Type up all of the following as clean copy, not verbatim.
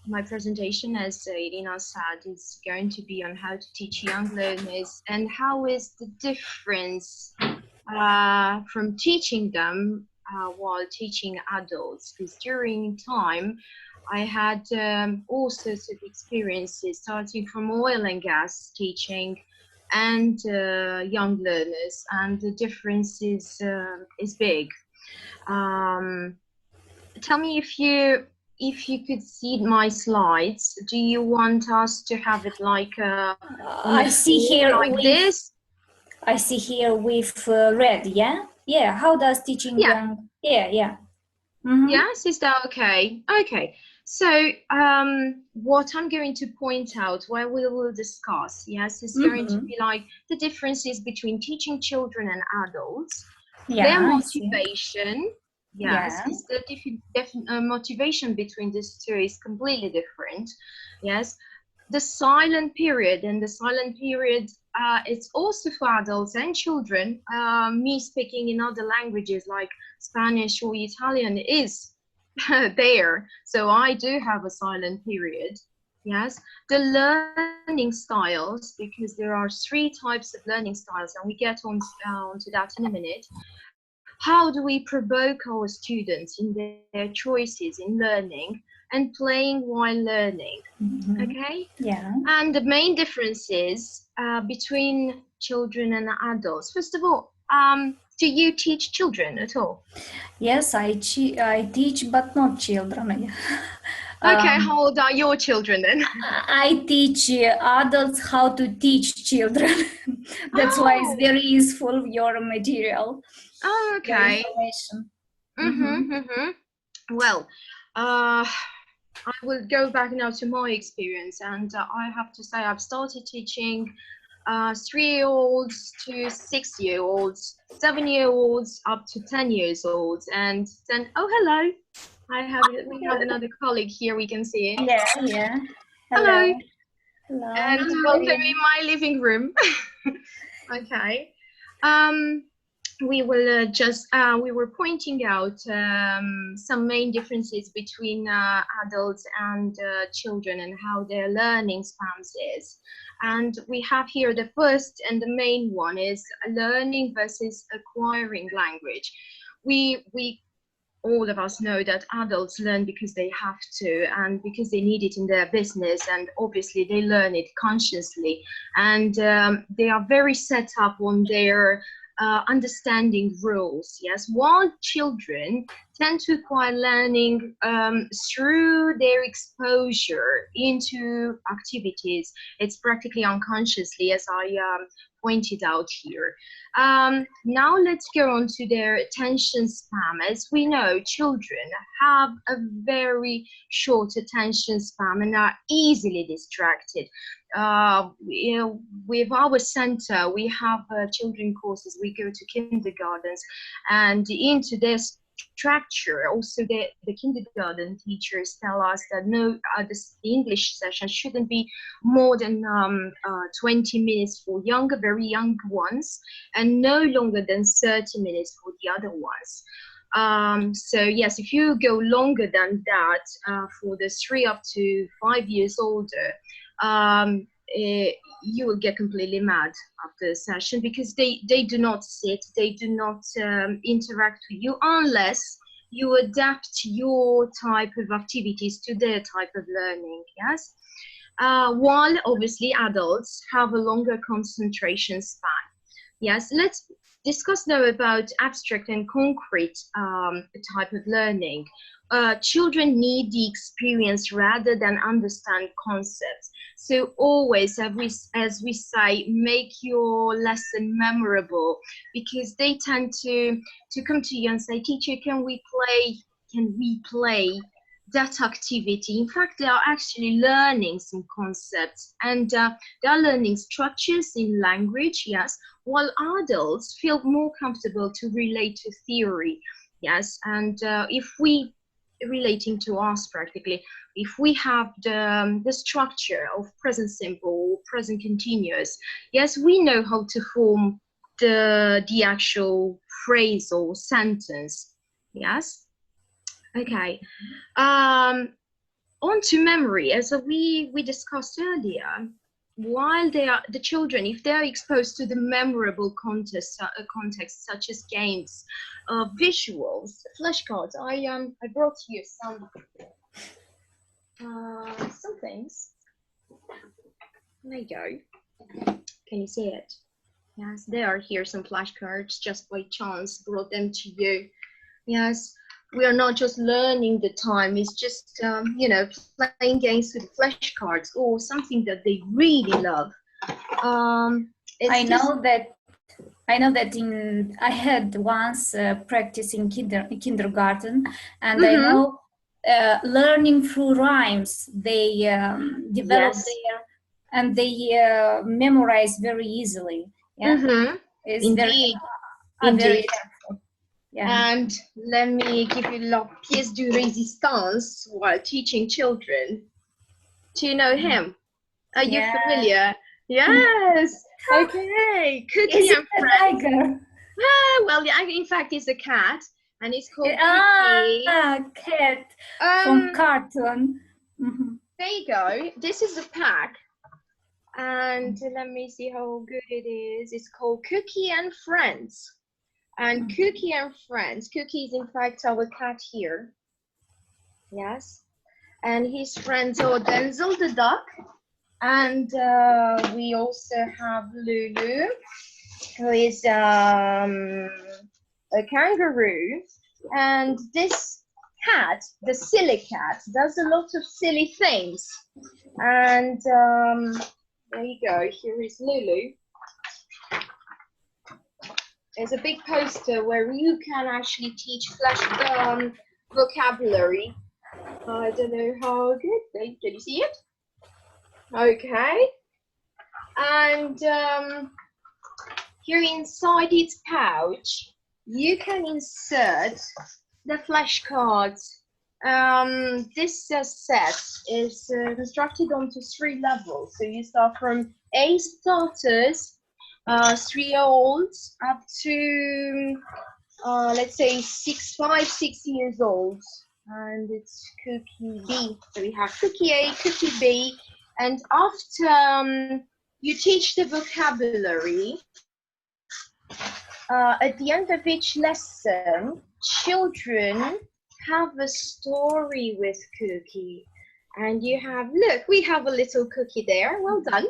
My presentation, as Irina said, is going to be on how to teach young learners and how is the difference from teaching them while teaching adults. Because during time, I had all sorts of experiences, starting from oil and gas teaching and young learners, and the difference is big. Tell me if you could see my slides. Do you want us to have it like on the I see screen here like with, this? I see here with red, yeah? Yeah, how does teaching Yeah. young, yeah. Mm-hmm. Yes, is that okay? Okay. So what I'm going to point out, what we will discuss, yes, is going to be like the differences between teaching children and adults, their Yeah, I see. motivation, yes, Yeah. because the motivation between these two is completely different, yes. The silent period, and the silent period, it's also for adults and children. Me speaking in other languages like Spanish or Italian is there, so I do have a silent period. Yes, the learning styles, because there are three types of learning styles, and we get onto that in a minute. How do we provoke our students in their choices in learning and playing while learning? Okay, Yeah. and the main differences between children and adults. First of all, do you teach children at all? Yes, I teach, but not children. Okay, um, how old are your children then? I teach adults how to teach children. That's why it's Oh, very useful, your material, oh, your okay. information. Well, uh, I will go back now to my experience, and I have to say I've started teaching 3-year-olds to 6-year-olds, 7-year-olds up to 10 years old, and then hello, we have another colleague here. We can see it. Yeah. Hello, Hello. Hello. and How are welcome you? in my living room. Okay. We will we were pointing out some main differences between adults and children and how their learning spans is. And we have here the first and the main one is learning versus acquiring language. We all of us know that adults learn because they have to and because they need it in their business, and obviously they learn it consciously, and they are very set up on their understanding rules, yes, while children tend to acquire learning through their exposure into activities. It's practically unconsciously, as I pointed out here. Now let's go on to their attention span. As we know, children have a very short attention span and are easily distracted. With our center, we have children courses. We go to kindergartens, and into their structure, also the kindergarten teachers tell us that no, the English session shouldn't be more than 20 minutes for younger, very young ones, and no longer than 30 minutes for the other ones. So yes, if you go longer than that for the 3 up to 5 years older, you will get completely mad after the session, because they do not sit, they do not interact with you unless you adapt your type of activities to their type of learning, yes? While obviously adults have a longer concentration span. Yes, let's discuss now about abstract and concrete type of learning. Children need the experience rather than understand concepts. So always, as we say, make your lesson memorable, because they tend to come to you and say, teacher, can we play that activity? In fact, they are actually learning some concepts, and they are learning structures in language, yes, while adults feel more comfortable to relate to theory, yes. And if we, relating to us practically, if we have the structure of present simple, present continuous, yes, we know how to form the actual phrase or sentence, yes. Okay. on to memory, as we discussed earlier, while the children, if they're exposed to the memorable context such as games, visuals, flashcards. I brought you some things. There you go. Can you see it? Yes, there are here some flashcards, just by chance brought them to you. Yes, we are not just learning the time, it's just, you know, playing games with flashcards or something that they really love. I know that I had once practice in kindergarten, and I know learning through rhymes, they develop there, and they memorize very easily. Yeah, it's Indeed. very helpful. Yeah. And let me give you la pièce de résistance while teaching children. Do you know him? Are you familiar? Yes. Okay. Cookie and Friends. Tiger? Well, yeah, in fact, it's a cat, and it's called Cookie. Cat from cartoon. There you go. This is the pack, and let me see how good it is. It's called Cookie and Friends. And Cookie and Friends. Cookie is in fact our cat here. Yes. And his friends are Denzel the duck. And we also have Lulu, who is a kangaroo. And this cat, the silly cat, does a lot of silly things. And there you go. Here is Lulu. There's a big poster where you can actually teach vocabulary. I don't know how good. Can you see it? Okay. And here inside its pouch, you can insert the flashcards. This set is constructed onto 3 levels. So you start from A starters, 3-year-olds up to let's say 5, 6 years old, and it's Cookie B. So we have Cookie A, Cookie B, and after you teach the vocabulary, at the end of each lesson, children have a story with Cookie, and you have, look, we have a little Cookie there. Well done.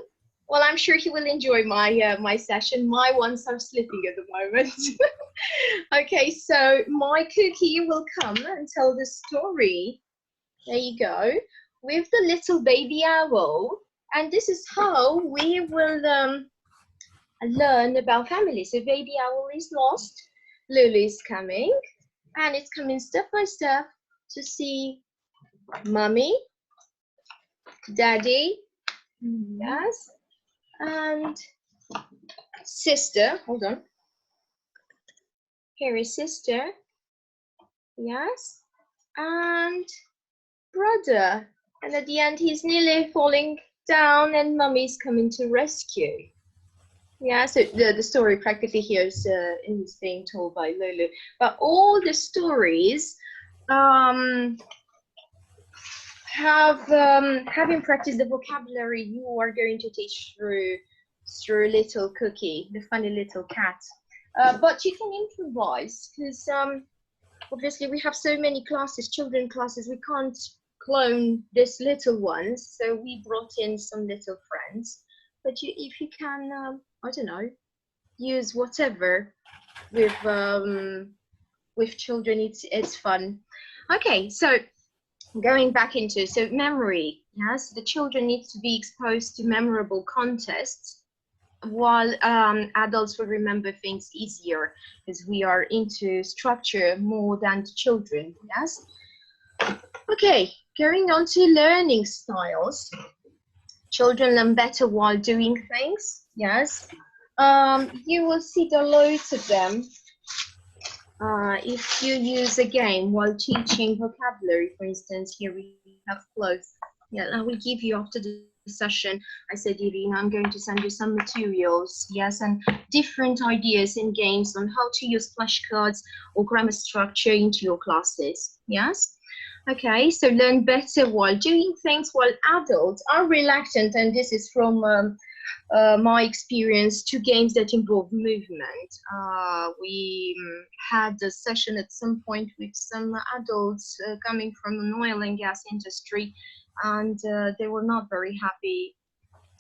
Well, I'm sure he will enjoy my my session. My ones are sleeping at the moment. Okay, so my Cookie will come and tell the story. There you go, with the little baby owl. And this is how we will learn about family. So baby owl is lost, Lulu is coming, and it's coming step by step to see mommy, daddy, yes, and sister. Hold on. Here is sister, yes, and brother. And at the end, he's nearly falling down, and mummy's coming to rescue. Yeah, so the story practically here is being told by Lulu. But all the stories having practiced the vocabulary you are going to teach through little Cookie, the funny little cat. But you can improvise, because obviously we have so many classes, children classes, we can't clone this little ones, so we brought in some little friends. But if you can, I don't know, use whatever with children, it's fun. Okay, so going back into, so memory, yes, the children need to be exposed to memorable contests, while adults will remember things easier, because we are into structure more than the children, yes? Okay, going on to learning styles. Children learn better while doing things, yes? You will see the loads of them if you use a game while teaching vocabulary. For instance, here we have clothes. Yeah, I will give you after the session. I said, Irina, I'm going to send you some materials, yes, and different ideas in games on how to use flashcards or grammar structure into your classes, yes. Okay, so learn better while doing things, while adults are reluctant, and this is from my experience, to games that involve movement. We had a session at some point with some adults coming from an oil and gas industry, and they were not very happy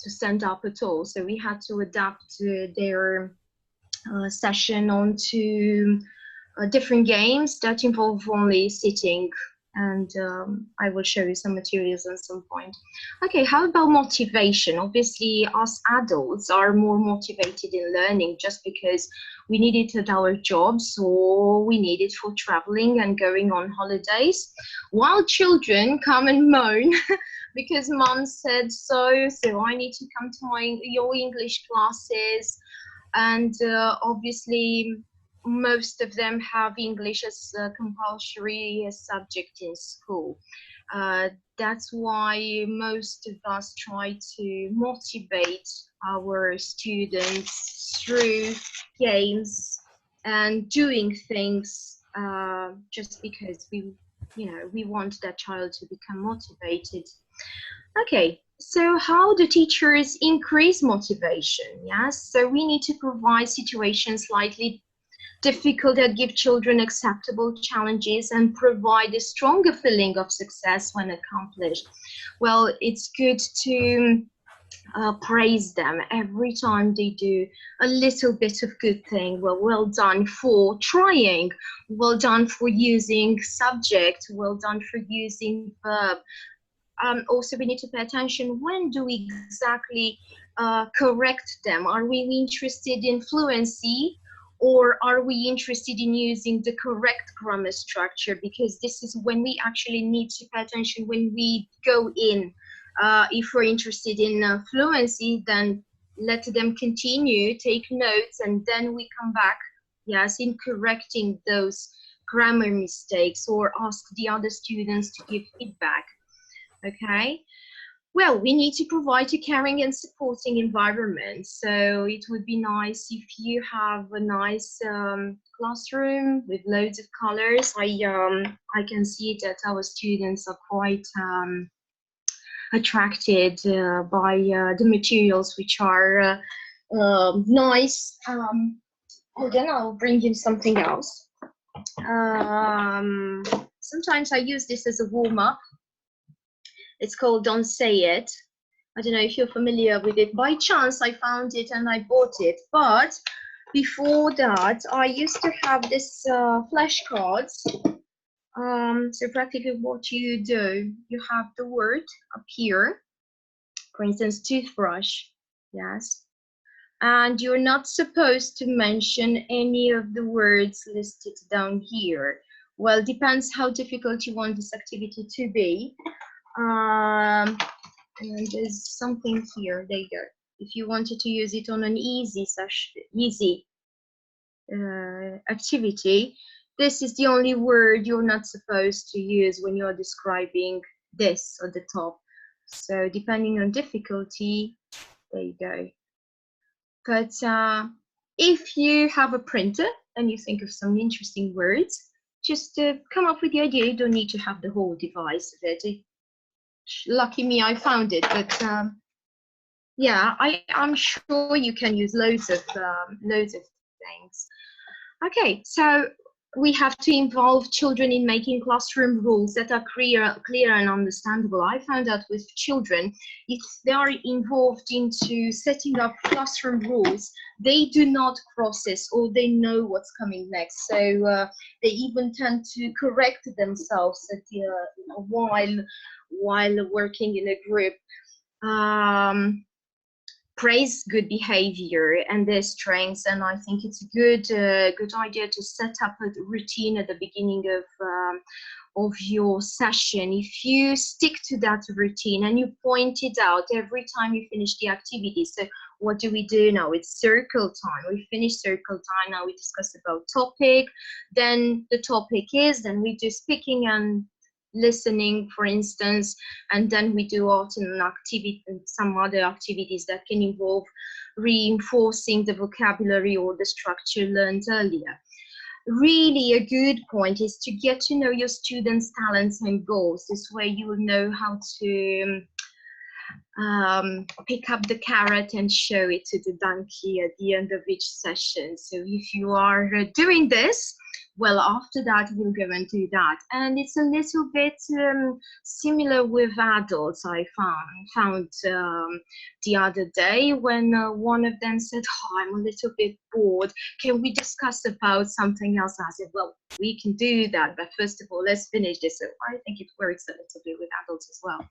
to stand up at all. So we had to adapt their session onto different games that involve only sitting, and I will show you some materials at some point. Okay, how about motivation? Obviously, us adults are more motivated in learning just because we need it at our jobs, or we need it for traveling and going on holidays, while children come and moan because mom said so, so I need to come to your English classes. And obviously most of them have English as a compulsory subject in school. That's why most of us try to motivate our students through games and doing things, just because we want that child to become motivated. Okay, so how do teachers increase motivation? Yes, so we need to provide situations slightly difficult that give children acceptable challenges and provide a stronger feeling of success when accomplished. Well, it's good to praise them every time they do a little bit of good thing. Well done for trying, well done for using subject, well done for using verb. Also, we need to pay attention, when do we exactly correct them? Are we interested in fluency, or are we interested in using the correct grammar structure? Because this is when we actually need to pay attention when we go in. If we're interested in fluency, then let them continue, take notes, and then we come back, yes, in correcting those grammar mistakes, or ask the other students to give feedback. Okay, well, we need to provide a caring and supporting environment. So it would be nice if you have a nice classroom with loads of colors. I can see that our students are quite attracted by the materials, which are nice. Then I'll bring in something else. Sometimes I use this as a warm-up. It's called Don't Say It. I don't know if you're familiar with it. By chance, I found it and I bought it. But before that, I used to have this flashcards. So practically what you do, you have the word up here. For instance, toothbrush. Yes. And you're not supposed to mention any of the words listed down here. Well, depends how difficult you want this activity to be. And there's something here. There you go. If you wanted to use it on an easy activity, this is the only word you're not supposed to use when you're describing this at the top. So depending on difficulty, there you go. But if you have a printer and you think of some interesting words, just come up with the idea. You don't need to have the whole device of it. Lucky me, I found it. But yeah, I'm sure you can use loads of things. Okay, so we have to involve children in making classroom rules that are clear and understandable. I found out with children, if they are involved into setting up classroom rules, they do not process, or they know what's coming next. So they even tend to correct themselves at the, while working in a group. Praise good behavior and their strengths, and I think it's a good idea to set up a routine at the beginning of your session. If you stick to that routine and you point it out every time you finish the activity. So what do we do now? It's circle time. We finish circle time. Now we discuss about topic. Then the topic is, then we do speaking and listening, for instance, and then we do alternate activity and some other activities that can involve reinforcing the vocabulary or the structure learned earlier. really a good point is to get to know your students' talents and goals. This way you will know how to pick up the carrot and show it to the donkey at the end of each session. So if you are doing this, well, after that, we'll go and do that. And it's a little bit similar with adults, I found the other day when one of them said, oh, I'm a little bit bored. Can we discuss about something else? I said, well, we can do that. But first of all, let's finish this. So I think it works a little bit with adults as well.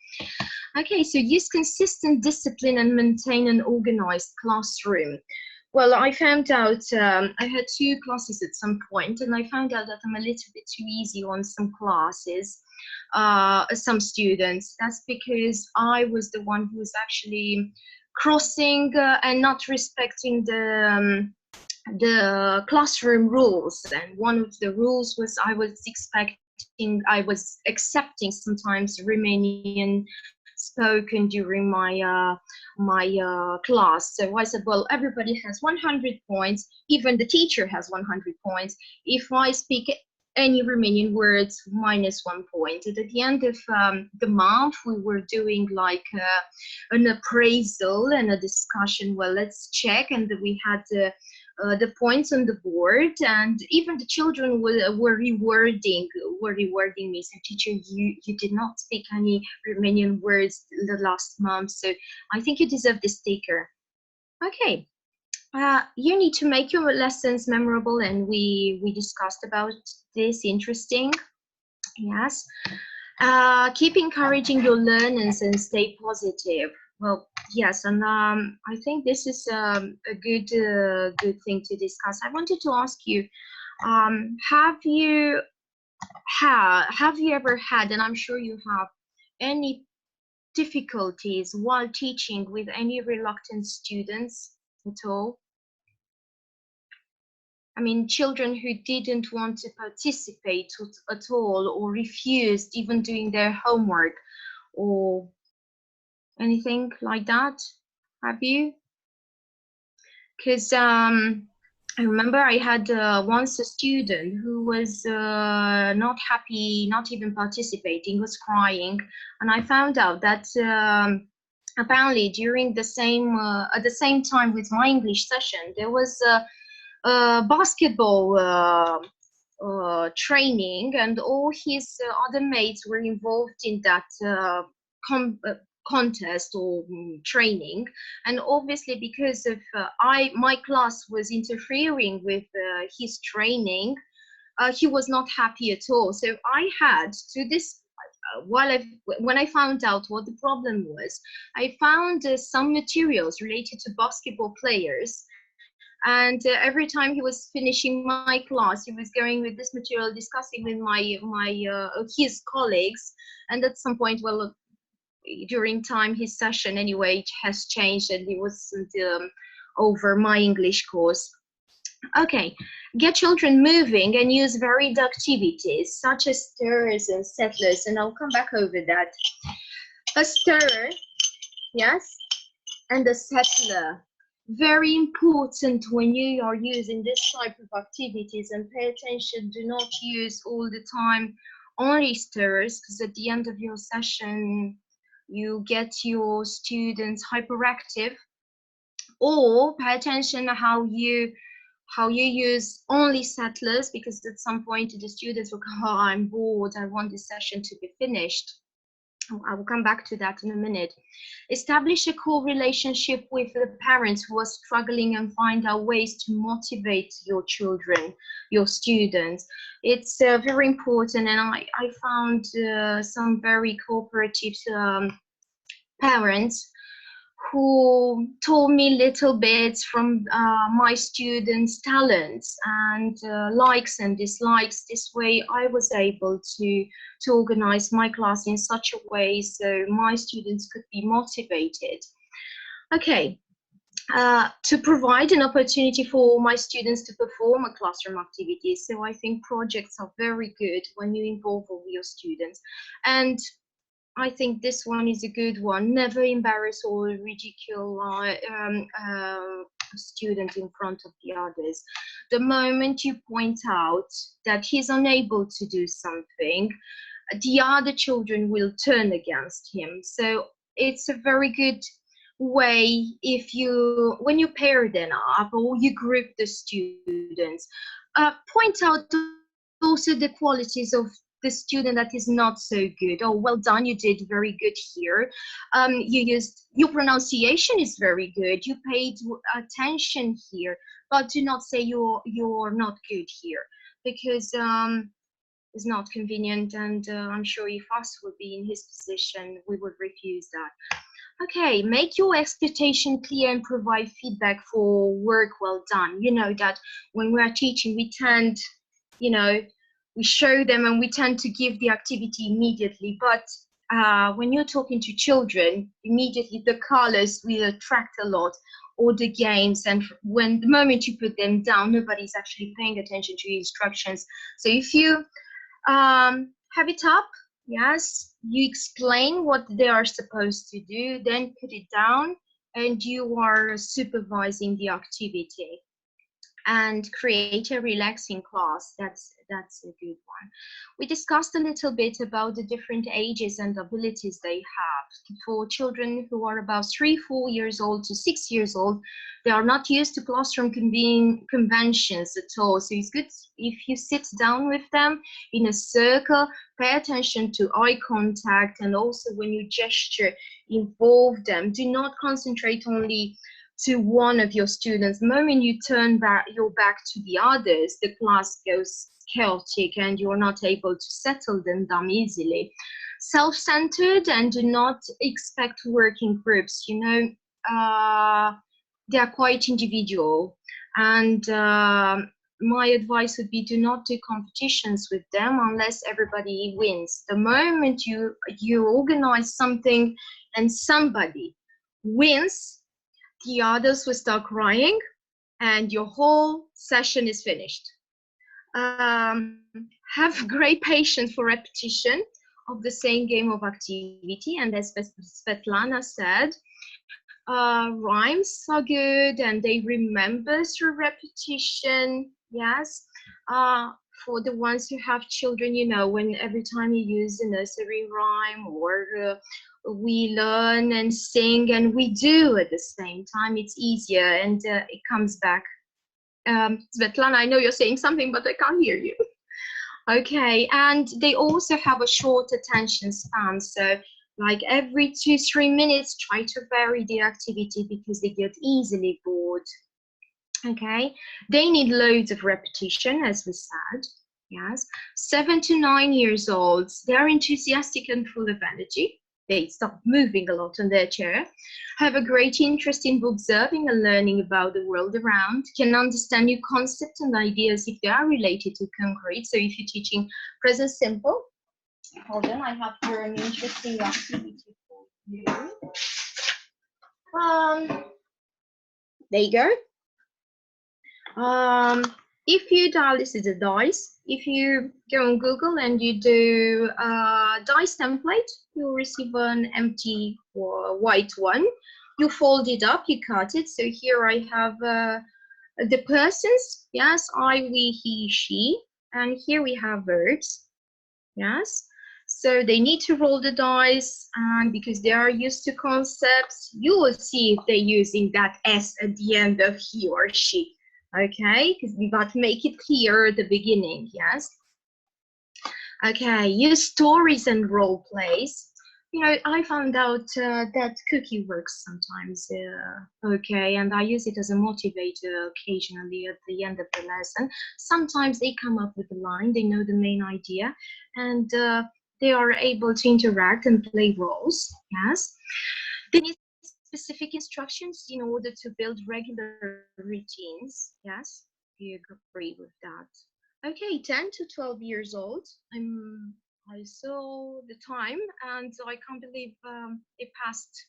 Okay, so use consistent discipline and maintain an organized classroom. Well, I found out, I had 2 classes at some point, and I found out that I'm a little bit too easy on some classes, some students. That's because I was the one who was actually crossing and not respecting the classroom rules. And one of the rules was I was accepting sometimes Romanian spoken during my class. So I said, well, everybody has 100 points, even the teacher has 100 points. If I speak any Romanian words, -1 point. And at the end of the month, we were doing like an appraisal and a discussion. Well, let's check, and we had the points on the board, and even the children were rewarding me. So, teacher, you did not speak any Romanian words the last month, so I think you deserve this sticker. Okay. You need to make your lessons memorable, and we discussed about this. Interesting. Yes. Keep encouraging your learners and stay positive. Well, yes, and I think this is a good thing to discuss. I wanted to ask you, have you ever had, and I'm sure you have, any difficulties while teaching with any reluctant students at all? I mean, children who didn't want to participate at all, or refused even doing their homework, or anything like that? Have you? Because I remember I had once a student who was not happy, not even participating, was crying, and I found out that apparently during the same at the same time with my English session, there was basketball training, and all his other mates were involved in that contest or training. And obviously, because of my class was interfering with his training, he was not happy at all. So I had to this. When I found out what the problem was, I found some materials related to basketball players, and every time he was finishing my class, he was going with this material, discussing with his colleagues. And at some point, well, during time, his session anyway has changed, and he wasn't over my English course. Okay, get children moving and use varied activities such as stirrers and settlers, and I'll come back over that. A stirrer, yes, and a settler. Very important when you are using this type of activities, and pay attention, do not use all the time only stirrers, because at the end of your session you get your students hyperactive. Or pay attention how you use only settlers, because at some point the students will go, oh, I'm bored, I want this session to be finished. I will come back to that in a minute. Establish a core relationship with the parents who are struggling, and find out ways to motivate your children, your students. It's very important, and I found some very cooperative parents who told me little bits from my students' talents and likes and dislikes. This way I was able to organize my class in such a way so my students could be motivated. Okay, to provide an opportunity for my students to perform a classroom activity. So I think projects are very good when you involve all your students. And I think this one is a good one. Never embarrass or ridicule student in front of the others. The moment you point out that he's unable to do something, the other children will turn against him. So it's a very good way if you, when you pair them up or you group the students, point out also the qualities of the student that is not so good. Oh, well done, you did very good here. Your pronunciation is very good. You paid attention here, but do not say you're not good here, because it's not convenient, and I'm sure if us would be in his position, we would refuse that. Okay, make your expectation clear and provide feedback for work well done. You know that when we are teaching, we tend, we show them and we tend to give the activity immediately. But when you're talking to children, immediately the colors will attract a lot, or the games. And when the moment you put them down, nobody's actually paying attention to your instructions. So if you have it up, yes, you explain what they are supposed to do, then put it down, and you are supervising the activity. And create a relaxing class. That's a good one. We discussed a little bit about the different ages and abilities they have. For children who are about 3-4 years old to 6 years old, they are not used to classroom conventions at all. So it's good if you sit down with them in a circle, pay attention to eye contact, and also when you gesture, involve them. Do not concentrate only to one of your students. The moment you turn your back to the others, the class goes chaotic and you're not able to settle them down easily. Self-centered, and do not expect working groups. They are quite individual, and my advice would be, do not do competitions with them unless everybody wins. The moment you organize something and somebody wins, the others will start crying and your whole session is finished. Have great patience for repetition of the same game of activity. And as Svetlana said, rhymes are good and they remember through repetition. Yes. For the ones who have children, when every time you use a nursery rhyme, or we learn and sing and we do at the same time, it's easier and it comes back. Svetlana, I know you're saying something, but I can't hear you. Okay, and they also have a short attention span. So like every 2-3 minutes, try to vary the activity because they get easily bored. Okay, they need loads of repetition, as we said. Yes, 7 to 9 years old, they're enthusiastic and full of energy. They stop moving a lot on their chair, have a great interest in observing and learning about the world around, can understand new concepts and ideas if they are related to concrete. So if you're teaching present simple, hold on, I have here an interesting activity for you. There you go. If you dial, this is a dice. If you go on Google and you do dice template, you'll receive an empty or white one. You fold it up, you cut it. So here I have the persons. Yes, I, we, he, she. And here we have verbs. Yes. So they need to roll the dice, and because they are used to concepts, you will see if they're using that S at the end of he or she. Okay, because we got to make it clear at the beginning, yes? Okay, use stories and role plays. I found out that cookie works sometimes, okay, and I use it as a motivator occasionally at the end of the lesson. Sometimes they come up with a line, they know the main idea, and they are able to interact and play roles, yes? They need specific instructions in order to build regular routines. Yes, do you agree with that? Okay, 10 to 12 years old. I saw the time and I can't believe it passed.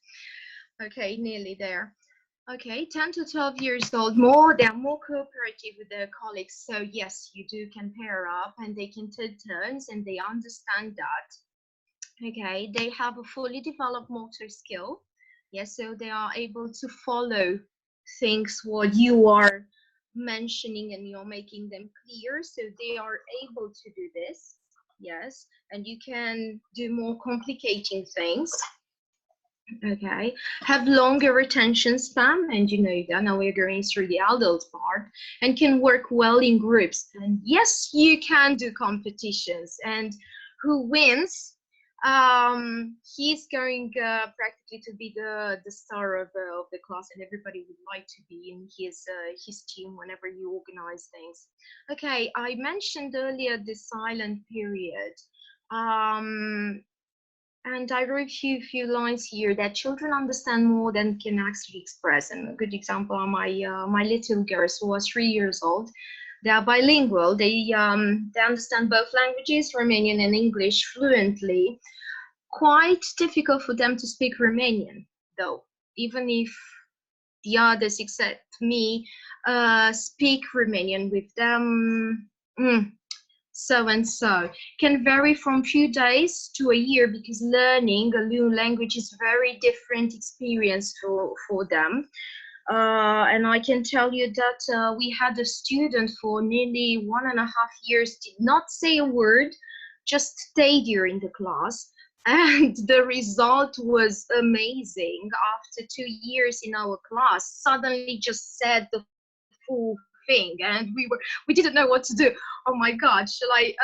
Okay, nearly there. Okay, 10 to 12 years old, they're more cooperative with their colleagues. So yes, you can pair up and they can take turns and they understand that. Okay, they have a fully developed motor skill. Yes, so they are able to follow things what you are mentioning, and you're making them clear, so they are able to do this. Yes, and you can do more complicating things. Okay, have longer attention span, and you know that now we're going through the adult part, and can work well in groups. And yes, you can do competitions, and who wins, he's going practically to be the star of the class, and everybody would like to be in his team whenever you organize things. Okay, I mentioned earlier the silent period. And I wrote a few lines here that children understand more than can actually express. And a good example are my little girls who are 3 years old. They are bilingual. They understand both languages, Romanian and English, fluently. Quite difficult for them to speak Romanian, though, even if the others except me speak Romanian with them. So and so can vary from few days to a year, because learning a new language is very different experience for them. And I can tell you that we had a student for nearly 1.5 years, did not say a word, just stayed during the class. And the result was amazing. After 2 years in our class, suddenly just said the full thing, and we didn't know what to do. Oh my god, shall I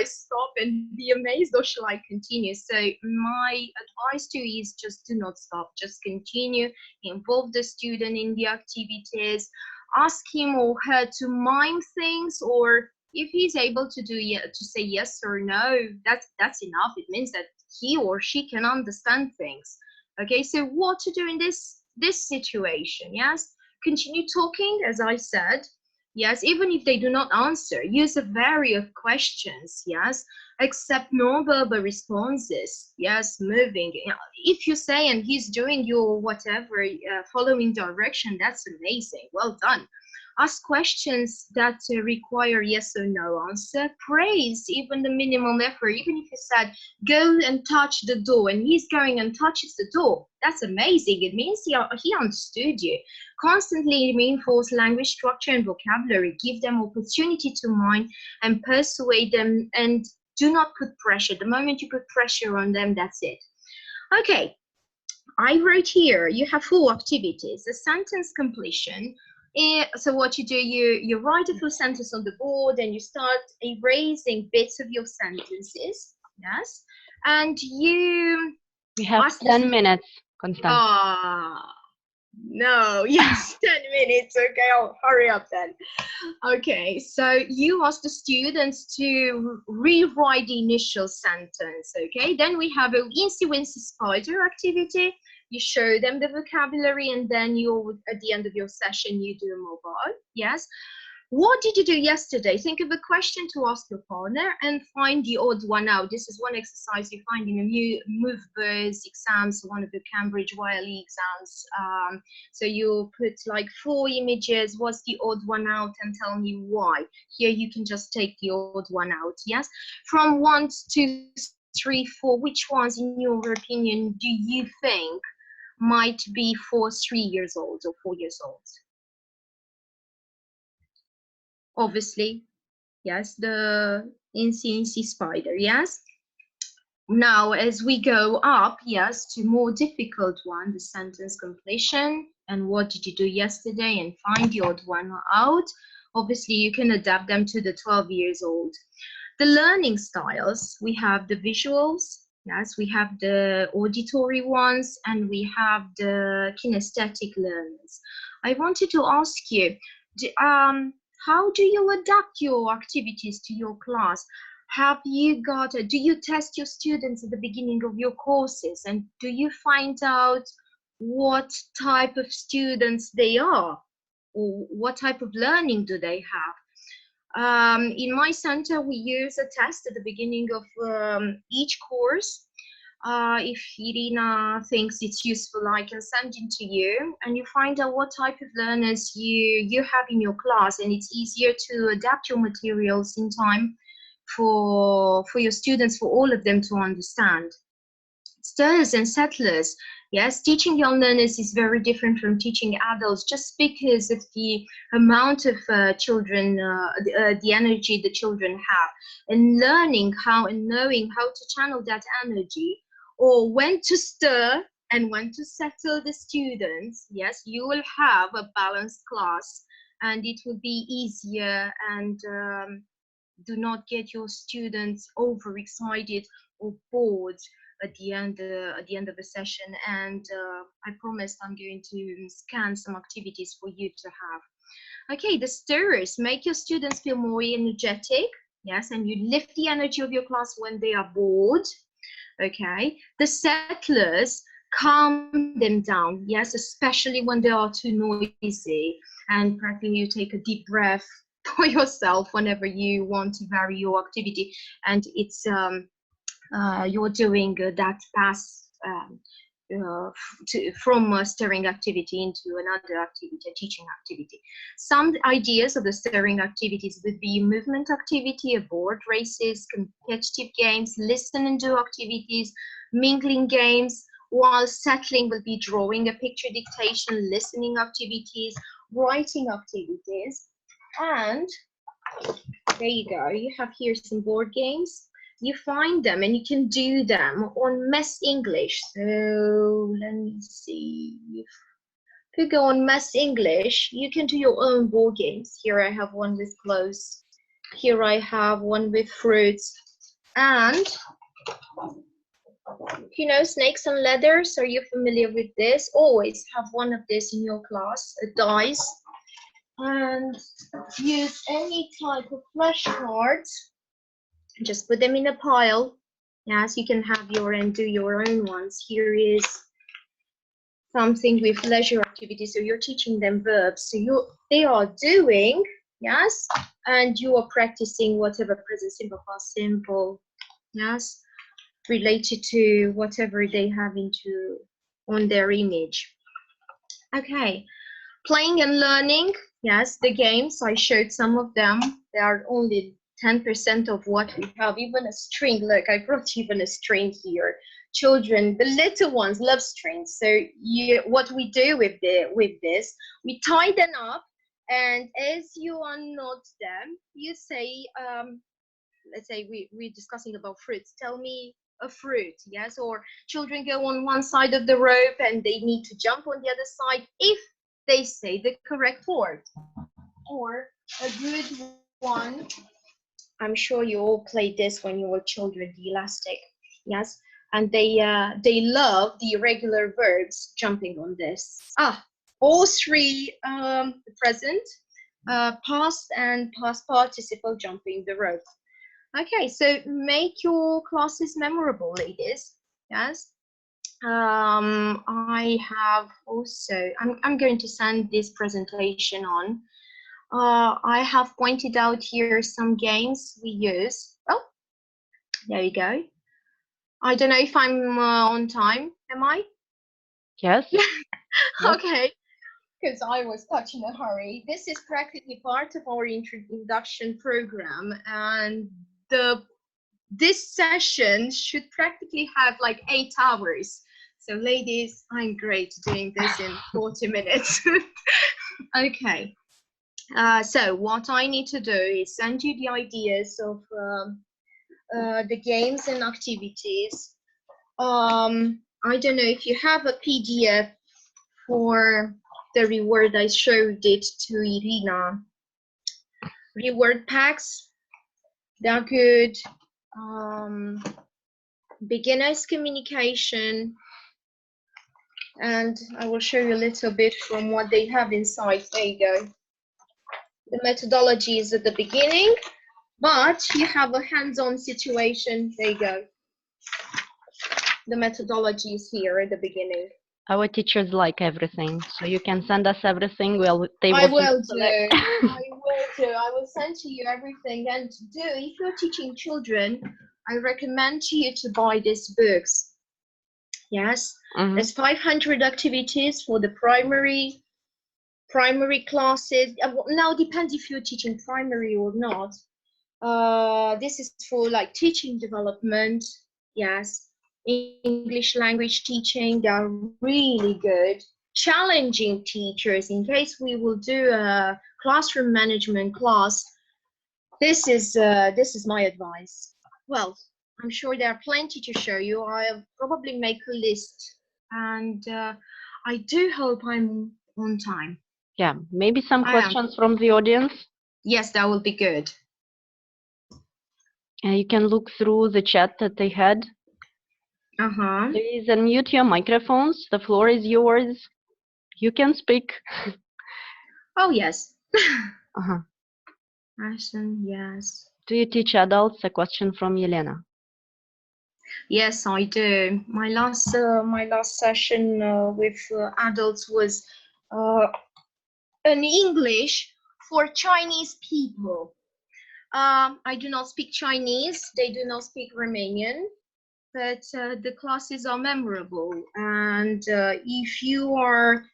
stop and be amazed, or shall I continue? So my advice to you is just do not stop, just continue, involve the student in the activities, ask him or her to mime things, or if he's able to to say yes or no, that's enough. It means that he or she can understand things. Okay, so what to do in this situation? Yes, continue talking, as I said. Yes, even if they do not answer, use a variety of questions. Yes, accept non-verbal responses. Yes, moving. If you say and he's doing your whatever, following direction, that's amazing. Well done. Ask questions that require yes or no answer. Praise even the minimum effort. Even if you said, go and touch the door, and he's going and touches the door, that's amazing. It means he understood you. Constantly reinforce language structure and vocabulary. Give them opportunity to mind and persuade them, and do not put pressure. The moment you put pressure on them, that's it. Okay, I wrote here, you have 4 activities. The sentence completion. So what you do, you write a full sentence on the board, and you start erasing bits of your sentences. Yes, and We have 10 minutes, Constanta. No, yes, 10 minutes. Okay, I'll hurry up then. Okay, so you ask the students to rewrite the initial sentence. Okay, then we have a Wincy Wincy Spider activity. You show them the vocabulary, and then at the end of your session, you do a mobile. Yes. What did you do yesterday? Think of a question to ask your partner and find the odd one out. This is one exercise you find in a new MoveBuzz exams, one of the Cambridge YLE exams. So you put like 4 images, what's the odd one out, and tell me why. Here you can just take the odd one out, yes? From 1, 2, 3, 4, which ones in your opinion do you think might be for 3 years old or 4 years old? Obviously, yes, the Incy Spider, yes. Now, as we go up, yes, to more difficult one, the sentence completion, and what did you do yesterday, and find the odd one out. Obviously, you can adapt them to the 12 years old. The learning styles, we have the visuals, yes, we have the auditory ones, and we have the kinesthetic learners. I wanted to ask you, how do you adapt your activities to your class? Do you test your students at the beginning of your courses, and do you find out what type of students they are, or what type of learning do they have? In my center, we use a test at the beginning of each course. If Irina thinks it's useful, I can send it to you, and you find out what type of learners you have in your class, and it's easier to adapt your materials in time for your students, for all of them to understand. Stirrers and settlers, Yes, teaching young learners is very different from teaching adults, just because of the amount of children, the energy the children have, and learning how and knowing how to channel that energy, or when to stir and when to settle the students. Yes, you will have a balanced class, and it will be easier, and do not get your students overexcited or bored at the end of the session. And I promise I'm going to scan some activities for you to have. Okay, the stirrers make your students feel more energetic. Yes, and you lift the energy of your class when they are bored. Okay, the settlers calm them down. Yes, especially when they are too noisy, and practically you take a deep breath for yourself whenever you want to vary your activity, and it's you're doing that pass from a stirring activity into another activity, a teaching activity. Some ideas of the stirring activities would be movement activity, board races, competitive games, listen and do activities, mingling games, while settling will be drawing a picture, dictation, listening activities, writing activities. And there you go, you have here some board games. You find them and you can do them on Mess English. So let me see. If you go on Mess English, you can do your own board games. Here I have one with clothes. Here I have one with fruits. And you know, snakes and ladders. Are you familiar with this? Always have one of this in your class, a dice. And use any type of flashcards. Just put them in a pile. Yes, you can have your and do your own ones. Here is something with leisure activity. So you're teaching them verbs. So they are doing, yes, and you are practicing whatever present simple, past simple, yes, related to whatever they have on their image. Okay, playing and learning. Yes, the games, I showed some of them. They are only 10% of what we have. Even a string, look, I brought even a string here. Children, the little ones love strings. So what we do with this, we tie them up, and as you unknot them, you say, let's say we're discussing about fruits. Tell me a fruit, yes? Or children go on one side of the rope and they need to jump on the other side if they say the correct word. Or a good one, I'm sure you all played this when you were children, the elastic, yes? And they love the irregular verbs jumping on this. All three present, past and past participle jumping the rope. Okay, so make your classes memorable, ladies. Yes. I have also, I'm going to send this presentation on. I have pointed out here some games we use. Oh, there you go. I don't know if I'm on time. Am I? Yes. Okay, because I was such in a hurry. This is practically part of our introduction program, and this session should practically have like 8 hours. So ladies, I'm great doing this in 40 minutes. Okay. So what I need to do is send you the ideas of the games and activities. I don't know if you have a PDF for the reward. I showed it to Irina. Reward packs, they're good. Beginners communication, and I will show you a little bit from what they have inside. There you go. The methodology is at the beginning, but you have a hands-on situation. There you go. The methodology is here at the beginning. Our teachers like everything, so you can send us everything. I will do. I will send to you everything. And if you're teaching children, I recommend to you to buy these books. Yes, there's 500 activities for the primary classes. Now depends if you're teaching primary or not. This is for like teaching development. Yes, English language teaching. They are really good, challenging teachers. In case we will do a classroom management class, this is my advice. Well, I'm sure there are plenty to show you. I'll probably make a list, and I do hope I'm on time. Yeah, maybe some I am. questions from the audience. Yes, that will be good. You can look through the chat that they had. Uh-huh. Please unmute your microphones. The floor is yours. You can speak. Oh, yes. Uh-huh. Ashton, yes. Do you teach adults? A question from Yelena. Yes, I do. My last session with adults was an English for Chinese people. I do not speak Chinese. They do not speak Romanian, but the classes are memorable. And if you are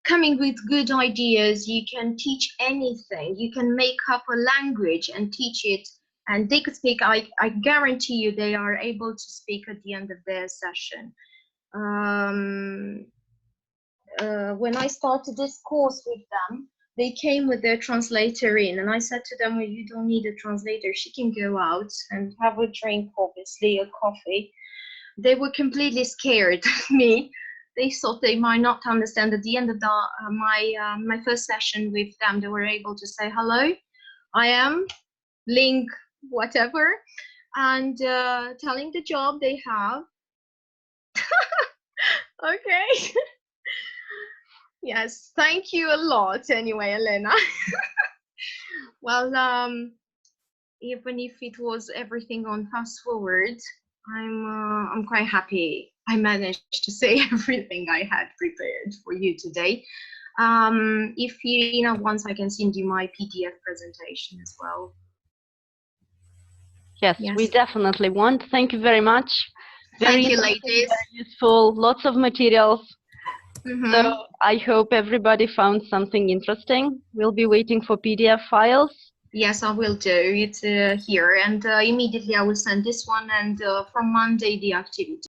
coming with good ideas, you can teach anything. You can make up a language and teach it, and they could speak. I guarantee you they are able to speak at the end of their session. When I started this course with them, they came with their translator in, and I said to them, well, you don't need a translator. She can go out and have a drink, obviously, a coffee. They were completely scared of me. They thought they might not understand. At the end of my first session with them, they were able to say, hello, I am Link, whatever, and telling the job they have. Okay. Yes, thank you a lot anyway, Elena. Well, even if it was everything on fast forward, I'm quite happy I managed to say everything I had prepared for you today. If you know, once I can send you my PDF presentation as well. Yes, Yes. we definitely want. Thank you very much. Thank you, ladies. Very useful, lots of materials. Mm-hmm. So I hope everybody found something interesting. We'll be waiting for PDF files. Yes, I will do it here, and immediately I will send this one, and from Monday the activity.